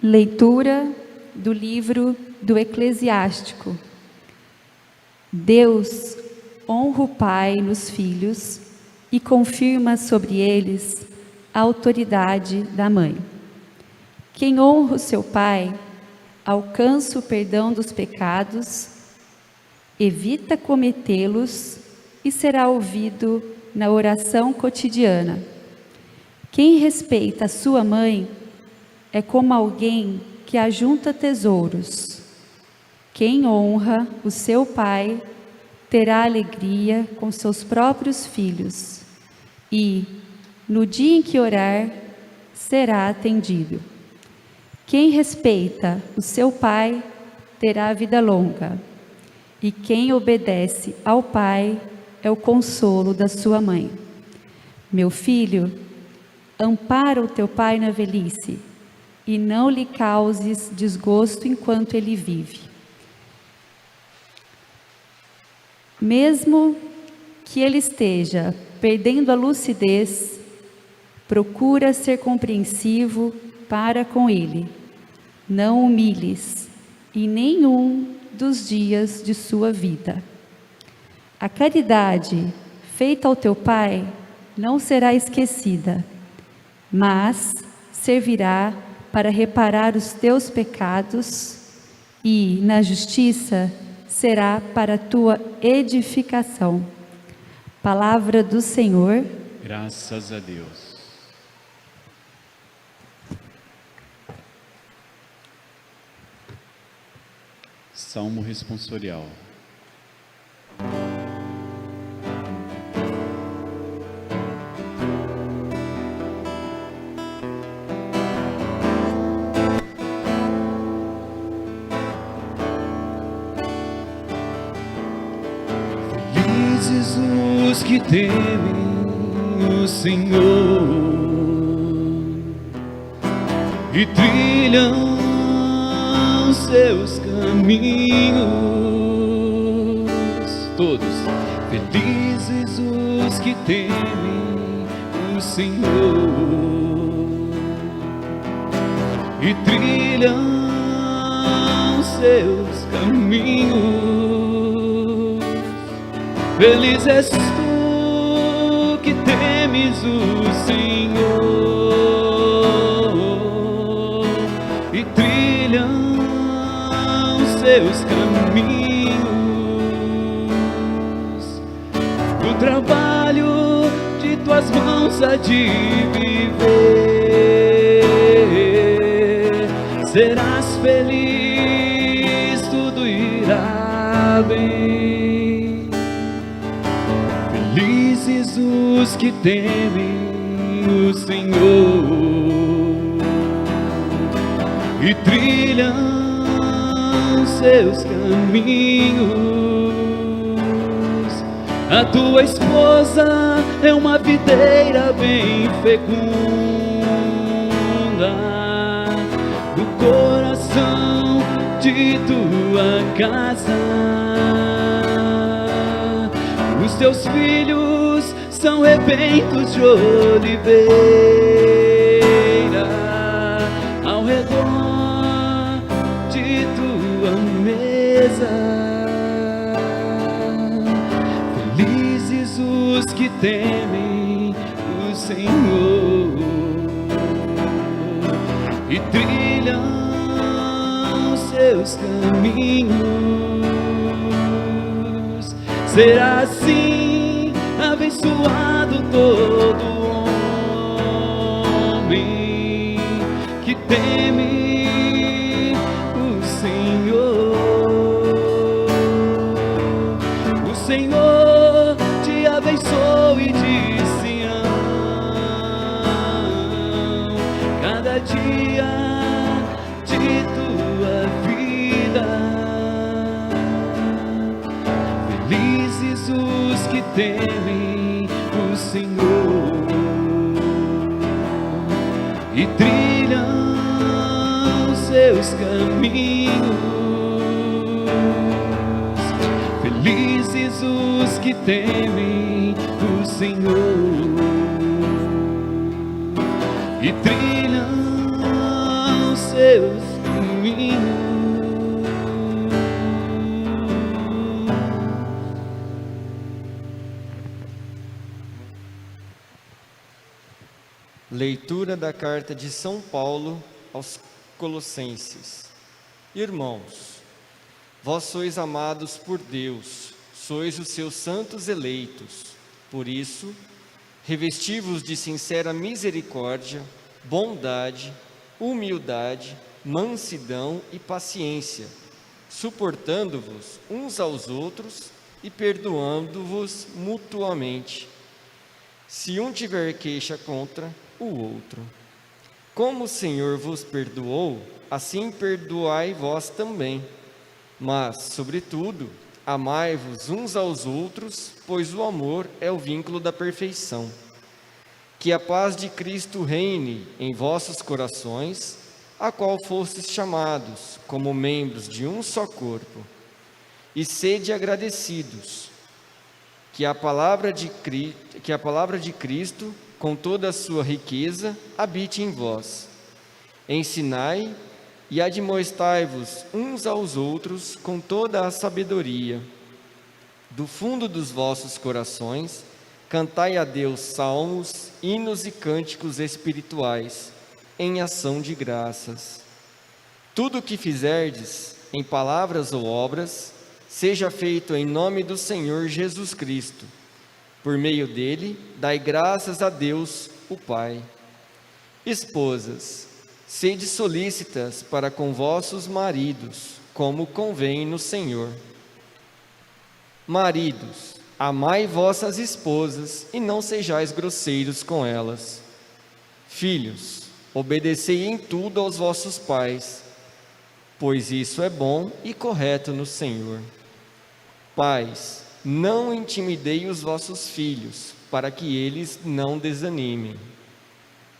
Leitura do livro do Eclesiástico. Deus honra o Pai nos filhos e confirma sobre eles a autoridade da mãe. Quem honra o seu pai alcança o perdão dos pecados, evita cometê-los e será ouvido na oração cotidiana. Quem respeita a sua mãe é como alguém que ajunta tesouros. Quem honra o seu pai terá alegria com seus próprios filhos e, no dia em que orar, será atendido. Quem respeita o seu pai terá vida longa, e quem obedece ao pai é o consolo da sua mãe. Meu filho, ampara o teu pai na velhice, e não lhe causes desgosto enquanto ele vive. Mesmo que ele esteja perdendo a lucidez, procura ser compreensivo para com ele. Não o humilhes em nenhum dos dias de sua vida. A caridade feita ao teu pai não será esquecida, mas servirá para reparar os teus pecados e, na justiça, será para a tua edificação. Palavra do Senhor. Graças a Deus. Salmo responsorial. Felizes os que temem o Senhor e trilham seus caminhos. Todos. Felizes os que temem o Senhor e trilham seus caminhos. Feliz és tu que temes o Senhor e trilham seus caminhos. No trabalho de tuas mãos há de viver. Serás feliz, tudo irá bem. Felizes os que temem o Senhor e trilham seus caminhos. A tua esposa é uma videira bem fecunda no coração de tua casa. Os teus filhos são rebentos de oliveira ao redor de tua mesa. Felizes os que temem o Senhor e trilham seus caminhos. Será assim abençoado todo homem que teme o Senhor. O Senhor te abençoe de Sião cada dia de tua vida. Felizes os que temem o Senhor e trilham seus caminhos. Felizes os que temem o Senhor e trilham Deus em mim. Leitura da carta de São Paulo aos Colossenses. Irmãos, vós sois amados por Deus, sois os seus santos eleitos. Por isso, revesti-vos de sincera misericórdia, bondade, humildade, mansidão e paciência, suportando-vos uns aos outros e perdoando-vos mutuamente, se um tiver queixa contra o outro. Como o Senhor vos perdoou, assim perdoai vós também. Mas, sobretudo, amai-vos uns aos outros, pois o amor é o vínculo da perfeição. Que a paz de Cristo reine em vossos corações, a qual fostes chamados como membros de um só corpo. E sede agradecidos. Que a palavra de Cristo, com toda a sua riqueza, habite em vós. Ensinai e admoestai-vos uns aos outros com toda a sabedoria. Do fundo dos vossos corações, cantai a Deus salmos, hinos e cânticos espirituais, em ação de graças. Tudo o que fizerdes, em palavras ou obras, seja feito em nome do Senhor Jesus Cristo. Por meio dele, dai graças a Deus, o Pai. Esposas, sede solícitas para com vossos maridos, como convém no Senhor. Maridos, amai vossas esposas e não sejais grosseiros com elas. Filhos, obedecei em tudo aos vossos pais, pois isso é bom e correto no Senhor. Pais, não intimidei os vossos filhos, para que eles não desanimem.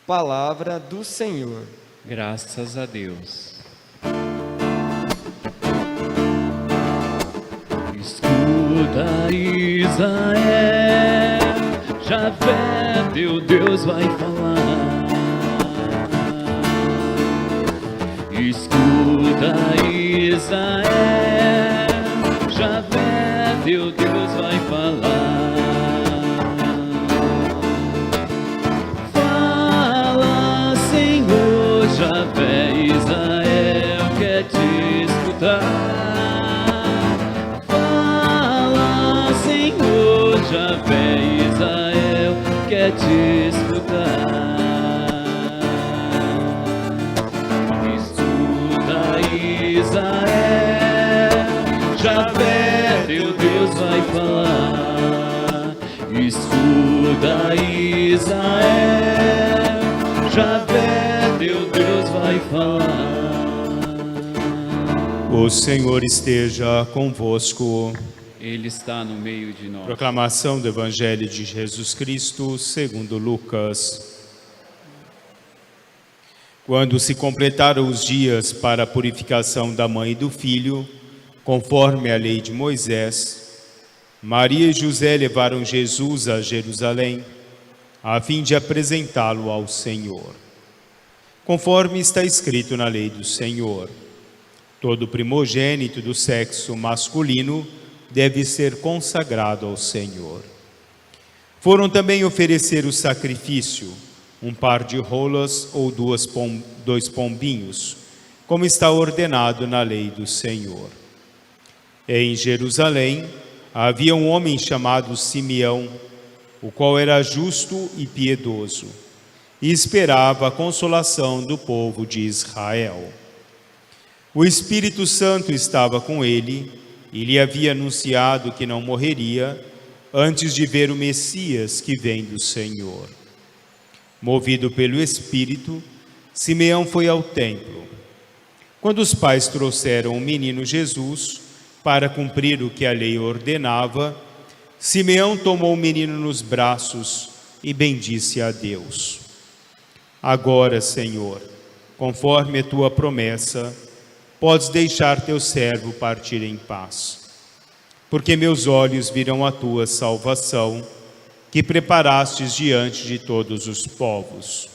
Palavra do Senhor. Graças a Deus. Escuta, Israel, Javé, teu Deus vai falar. Escuta, Israel, Javé, teu Deus vai falar. Fala, Senhor, Javé, Israel quer te escutar. Fala, Senhor, Javé, Israel quer te escutar. Israel, Javé, teu Deus vai falar. Escuta, Israel, Javé, teu Deus vai falar. O Senhor esteja convosco. Ele está no meio de nós. Proclamação do Evangelho de Jesus Cristo segundo Lucas. Quando se completaram os dias para a purificação da mãe e do filho, conforme a lei de Moisés, Maria e José levaram Jesus a Jerusalém, a fim de apresentá-lo ao Senhor. Conforme está escrito na lei do Senhor, todo primogênito do sexo masculino deve ser consagrado ao Senhor. Foram também oferecer o sacrifício, um par de rolas ou dois pombinhos, como está ordenado na lei do Senhor. Em Jerusalém havia um homem chamado Simeão, o qual era justo e piedoso, e esperava a consolação do povo de Israel. O Espírito Santo estava com ele e lhe havia anunciado que não morreria antes de ver o Messias que vem do Senhor. Movido pelo Espírito, Simeão foi ao templo. Quando os pais trouxeram o menino Jesus para cumprir o que a lei ordenava, Simeão tomou o menino nos braços e bendisse a Deus. Agora, Senhor, conforme a tua promessa, podes deixar teu servo partir em paz, porque meus olhos viram a tua salvação, que preparastes diante de todos os povos,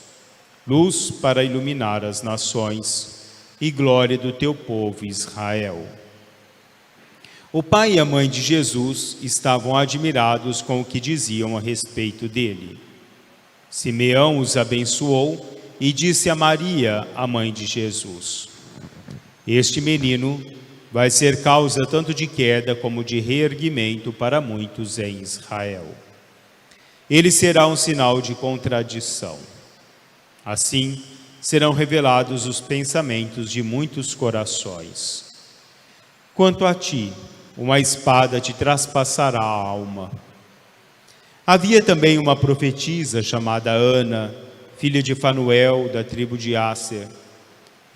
luz para iluminar as nações e glória do teu povo Israel. O pai e a mãe de Jesus estavam admirados com o que diziam a respeito dele. Simeão os abençoou e disse a Maria, a mãe de Jesus: este menino vai ser causa tanto de queda como de reerguimento para muitos em Israel. Ele será um sinal de contradição. Assim, serão revelados os pensamentos de muitos corações. Quanto a ti, uma espada te traspassará a alma. Havia também uma profetisa chamada Ana, filha de Fanuel, da tribo de Asser.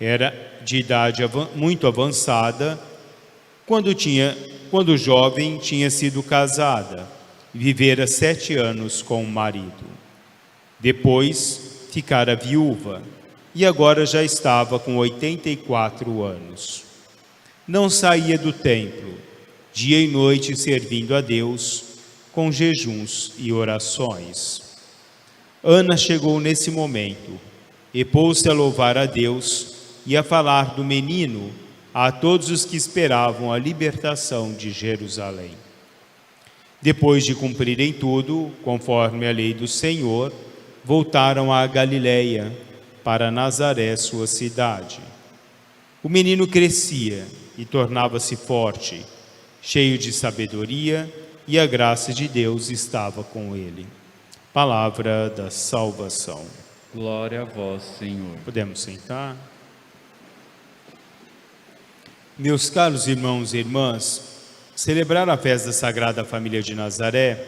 Era de idade muito avançada, quando jovem tinha sido casada, e vivera 7 anos com o marido. Depois ficara viúva, e agora já estava com 84 anos. Não saía do templo, dia e noite servindo a Deus, com jejuns e orações. Ana chegou nesse momento, e pôs-se a louvar a Deus e a falar do menino a todos os que esperavam a libertação de Jerusalém. Depois de cumprirem tudo, conforme a lei do Senhor, voltaram à Galileia, para Nazaré, sua cidade. O menino crescia e tornava-se forte, cheio de sabedoria, e a graça de Deus estava com ele. Palavra da salvação. Glória a vós, Senhor. Podemos sentar? Meus caros irmãos e irmãs, celebrar a festa da Sagrada Família de Nazaré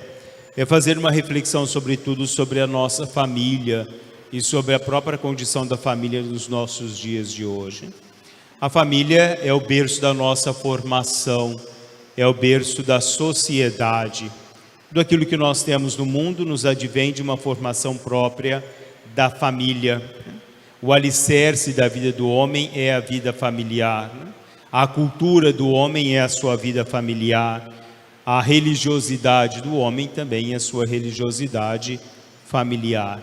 é fazer uma reflexão sobretudo sobre a nossa família e sobre a própria condição da família nos nossos dias de hoje. A família é o berço da nossa formação, é o berço da sociedade. Tudo aquilo que nós temos no mundo nos advém de uma formação própria da família. O alicerce da vida do homem é a vida familiar. A cultura do homem é a sua vida familiar. A religiosidade do homem também é a sua religiosidade familiar.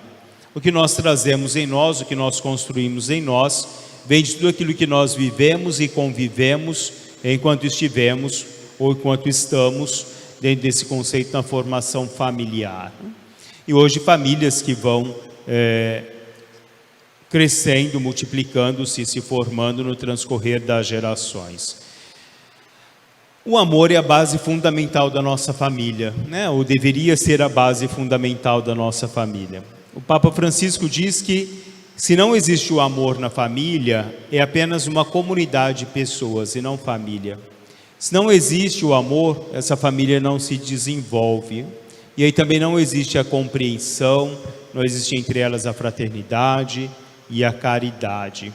O que nós trazemos em nós, o que nós construímos em nós, vem de tudo aquilo que nós vivemos e convivemos enquanto estivemos ou enquanto estamos dentro desse conceito da formação familiar. E hoje famílias que vão crescendo, multiplicando-se, se formando no transcorrer das gerações. O amor é a base fundamental da nossa família, né? Ou deveria ser a base fundamental da nossa família. O Papa Francisco diz que se não existe o amor na família, é apenas uma comunidade de pessoas e não família. Se não existe o amor, essa família não se desenvolve. E aí também não existe a compreensão, não existe entre elas a fraternidade e a caridade.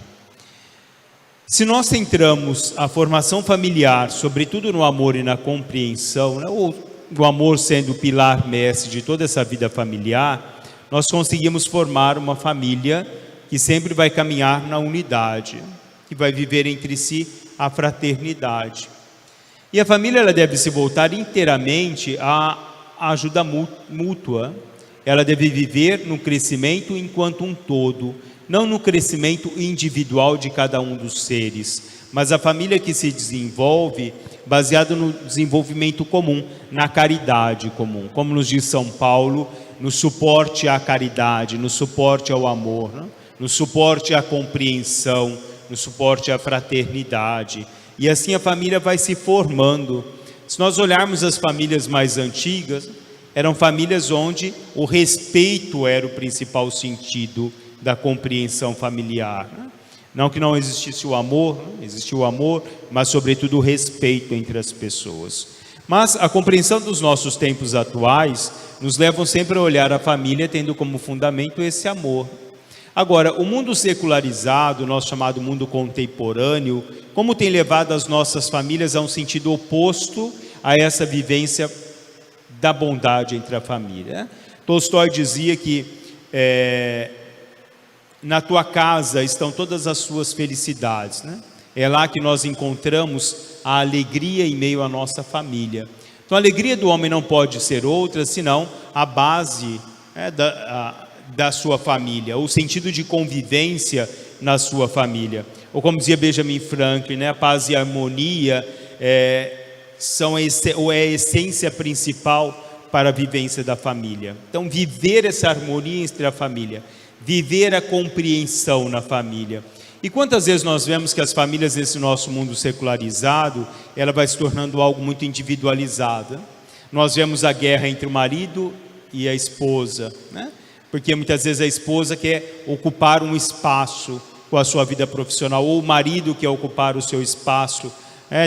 Se nós centramos a formação familiar, sobretudo no amor e na compreensão, né, ou o amor sendo o pilar mestre de toda essa vida familiar, nós conseguimos formar uma família que sempre vai caminhar na unidade, que vai viver entre si a fraternidade. E a família ela deve se voltar inteiramente à ajuda mútua. Ela deve viver no crescimento enquanto um todo, não no crescimento individual de cada um dos seres, mas a família que se desenvolve baseada no desenvolvimento comum, na caridade comum, como nos diz São Paulo, no suporte à caridade, no suporte ao amor, né? No suporte à compreensão, no suporte à fraternidade. E assim a família vai se formando. Se nós olharmos as famílias mais antigas, eram famílias onde o respeito era o principal sentido da compreensão familiar. Não que não existisse o amor, existia o amor, mas sobretudo o respeito entre as pessoas. Mas a compreensão dos nossos tempos atuais nos levam sempre a olhar a família tendo como fundamento esse amor. Agora, o mundo secularizado, o nosso chamado mundo contemporâneo, como tem levado as nossas famílias a um sentido oposto a essa vivência da bondade entre a família. Tolstói dizia que na tua casa estão todas as suas felicidades, né? É lá que nós encontramos a alegria em meio à nossa família. Então a alegria do homem não pode ser outra senão a base da sua família, o sentido de convivência na sua família. Ou como dizia Benjamin Franklin, né? A paz e a harmonia é a essência principal para a vivência da família. Então, viver essa harmonia entre a família, viver a compreensão na família. E quantas vezes nós vemos que as famílias nesse nosso mundo secularizado, ela vai se tornando algo muito individualizado. Nós vemos a guerra entre o marido e a esposa, né? Porque muitas vezes a esposa quer ocupar um espaço com a sua vida profissional, ou o marido quer ocupar o seu espaço,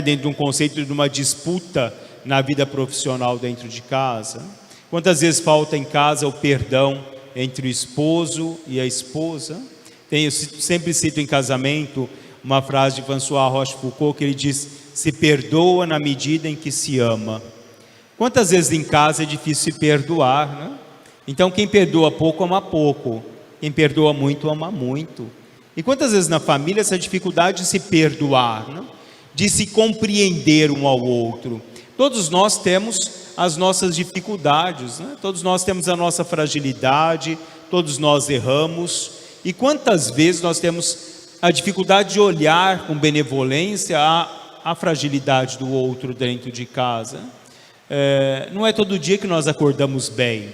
dentro de um conceito de uma disputa na vida profissional dentro de casa. Quantas vezes falta em casa o perdão entre o esposo e a esposa? Eu sempre cito em casamento uma frase de François Rochefoucauld, que ele diz: se perdoa na medida em que se ama. Quantas vezes em casa é difícil se perdoar, né? Então quem perdoa pouco ama pouco, quem perdoa muito ama muito. E quantas vezes na família essa dificuldade de se perdoar, né? De se compreender um ao outro. Todos nós temos as nossas dificuldades, né? Todos nós temos a nossa fragilidade, todos nós erramos. E quantas vezes nós temos a dificuldade de olhar com benevolência a fragilidade do outro dentro de casa. Não é todo dia que nós acordamos bem,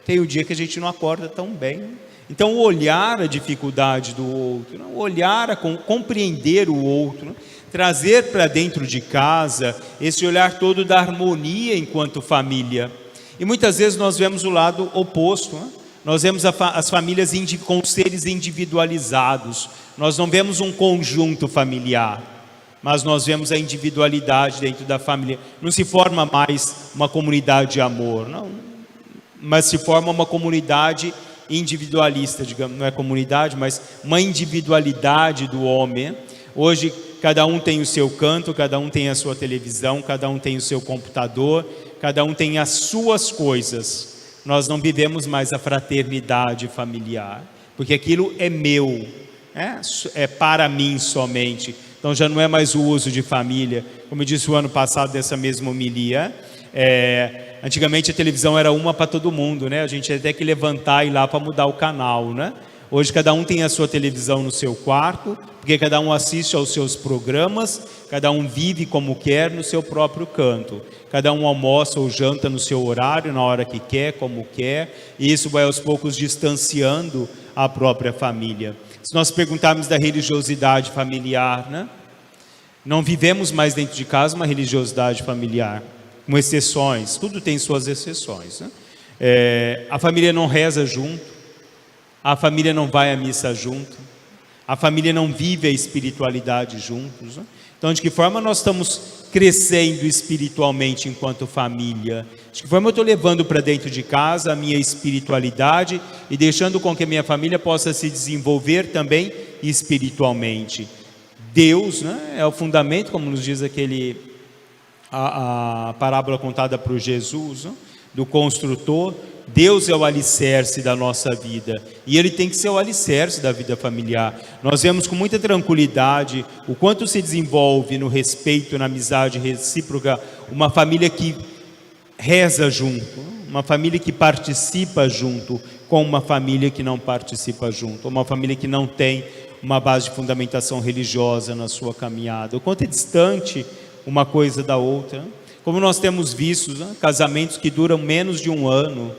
tem o dia que a gente não acorda tão bem. Então olhar a dificuldade do outro, olhar, compreender o outro, trazer para dentro de casa esse olhar todo da harmonia enquanto família. E muitas vezes nós vemos o lado oposto, né? Nós vemos as famílias com seres individualizados. Nós não vemos um conjunto familiar, mas nós vemos a individualidade dentro da família. Não se forma mais uma comunidade de amor, não, mas se forma uma comunidade individualista, digamos, não é comunidade, mas uma individualidade do homem. Hoje cada um tem o seu canto, cada um tem a sua televisão, cada um tem o seu computador, cada um tem as suas coisas. Nós não vivemos mais a fraternidade familiar, porque aquilo é meu, é para mim somente. Então já não é mais o uso de família. Como eu disse o ano passado dessa mesma homilia, antigamente a televisão era uma para todo mundo, né? A gente tinha até que levantar e ir lá para mudar o canal, né? Hoje cada um tem a sua televisão no seu quarto, porque cada um assiste aos seus programas, cada um vive como quer no seu próprio canto. Cada um almoça ou janta no seu horário, na hora que quer, como quer, e isso vai aos poucos distanciando a própria família. Se nós perguntarmos da religiosidade familiar, né? Não vivemos mais dentro de casa uma religiosidade familiar, com exceções, tudo tem suas exceções, né? A família não reza junto, a família não vai à missa junto, a família não vive a espiritualidade juntos, né? Então, de que forma nós estamos crescendo espiritualmente enquanto família? De que forma eu estou levando para dentro de casa a minha espiritualidade e deixando com que a minha família possa se desenvolver também espiritualmente? Deus, né, é o fundamento, como nos diz a parábola contada por Jesus, né, do construtor. Deus é o alicerce da nossa vida e Ele tem que ser o alicerce da vida familiar. Nós vemos com muita tranquilidade o quanto se desenvolve no respeito, na amizade recíproca, uma família que reza junto, uma família que participa junto, com uma família que não participa junto, uma família que não tem uma base de fundamentação religiosa na sua caminhada. O quanto é distante uma coisa da outra. Como nós temos visto, né, casamentos que duram menos de um ano,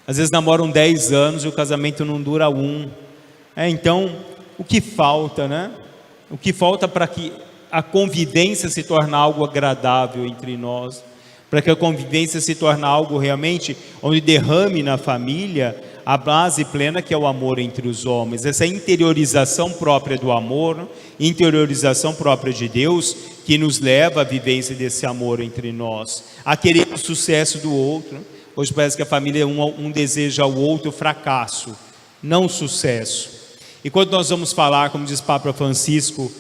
às vezes namoram 10 anos e o casamento não dura um. Então, o que falta, né? O que falta para que a convivência se torne algo agradável entre nós, para que a convivência se torne algo realmente onde derrame na família a base plena que é o amor entre os homens, essa interiorização própria do amor, interiorização própria de Deus, que nos leva à vivência desse amor entre nós, a querer o sucesso do outro. Hoje parece que a família um deseja ao outro fracasso, não sucesso. E quando nós vamos falar, como diz Papa Francisco,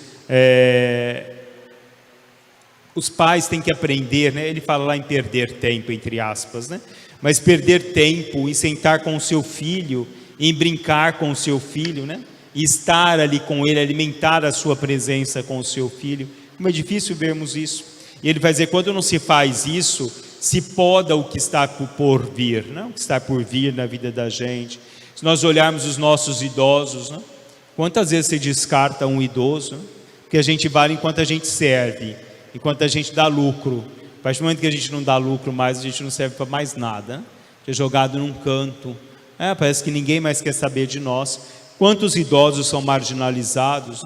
os pais têm que aprender, né? Ele fala lá em perder tempo, entre aspas, né? Mas perder tempo em sentar com o seu filho, em brincar com o seu filho, né? E estar ali com ele, alimentar a sua presença com o seu filho. Como é difícil vermos isso. E ele vai dizer, quando não se faz isso, se poda o que está por vir, né? O que está por vir na vida da gente. Se nós olharmos os nossos idosos, né? Quantas vezes você descarta um idoso? Porque a gente vale enquanto a gente serve, enquanto a gente dá lucro. A partir do momento que a gente não dá lucro mais, a gente não serve para mais nada. É jogado num canto. Parece que ninguém mais quer saber de nós. Quantos idosos são marginalizados?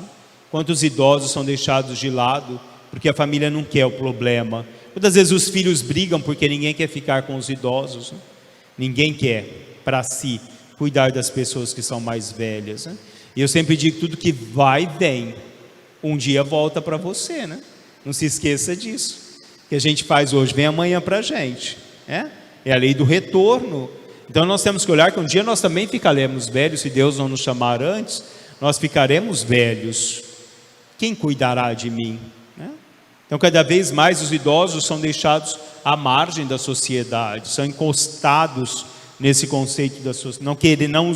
Quantos idosos são deixados de lado porque a família não quer o problema? Quantas vezes os filhos brigam porque ninguém quer ficar com os idosos? Ninguém quer para si cuidar das pessoas que são mais velhas. E eu sempre digo que tudo que vai, vem. Um dia volta para você, né? Não se esqueça disso. O que a gente faz hoje, vem amanhã para a gente. É a lei do retorno. Então nós temos que olhar que um dia nós também ficaremos velhos. Se Deus não nos chamar antes, nós ficaremos velhos. Quem cuidará de mim? Então cada vez mais os idosos são deixados à margem da sociedade, são encostados nesse conceito da sociedade. Não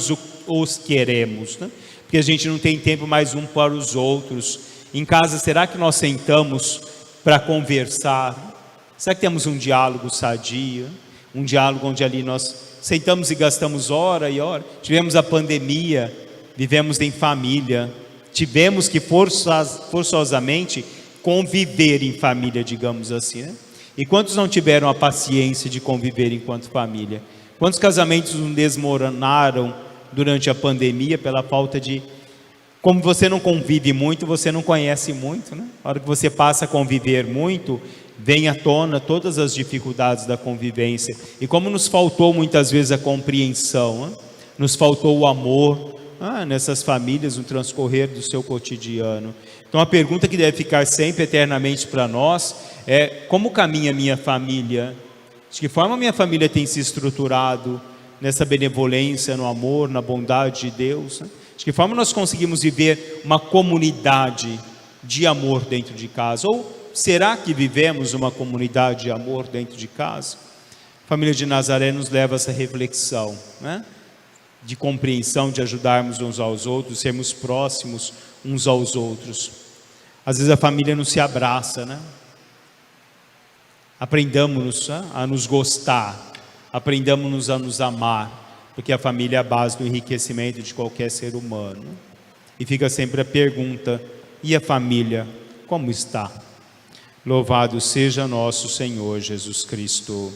os queremos, né? Porque a gente não tem tempo mais um para os outros. Em casa, será que nós sentamos para conversar? Será que temos um diálogo sadio? Um diálogo onde ali nós sentamos e gastamos hora e hora? Tivemos a pandemia, vivemos em família, tivemos que forçosamente conviver em família, digamos assim, né? E quantos não tiveram a paciência de conviver enquanto família? Quantos casamentos não desmoronaram durante a pandemia pela falta de... Como você não convive muito, você não conhece muito, né? A hora que você passa a conviver muito, vem à tona todas as dificuldades da convivência. E como nos faltou muitas vezes a compreensão, né? Nos faltou o amor nessas famílias no transcorrer do seu cotidiano. Então a pergunta que deve ficar sempre eternamente para nós é: como caminha a minha família? De que forma a minha família tem se estruturado nessa benevolência, no amor, na bondade de Deus, né? De que forma nós conseguimos viver uma comunidade de amor dentro de casa? Ou será que vivemos uma comunidade de amor dentro de casa? A família de Nazaré nos leva a essa reflexão, né? De compreensão, de ajudarmos uns aos outros, sermos próximos uns aos outros. Às vezes a família não se abraça, né? Aprendamos a nos gostar, aprendamos a nos amar, porque a família é a base do enriquecimento de qualquer ser humano. E fica sempre a pergunta: e a família, como está? Louvado seja nosso Senhor Jesus Cristo.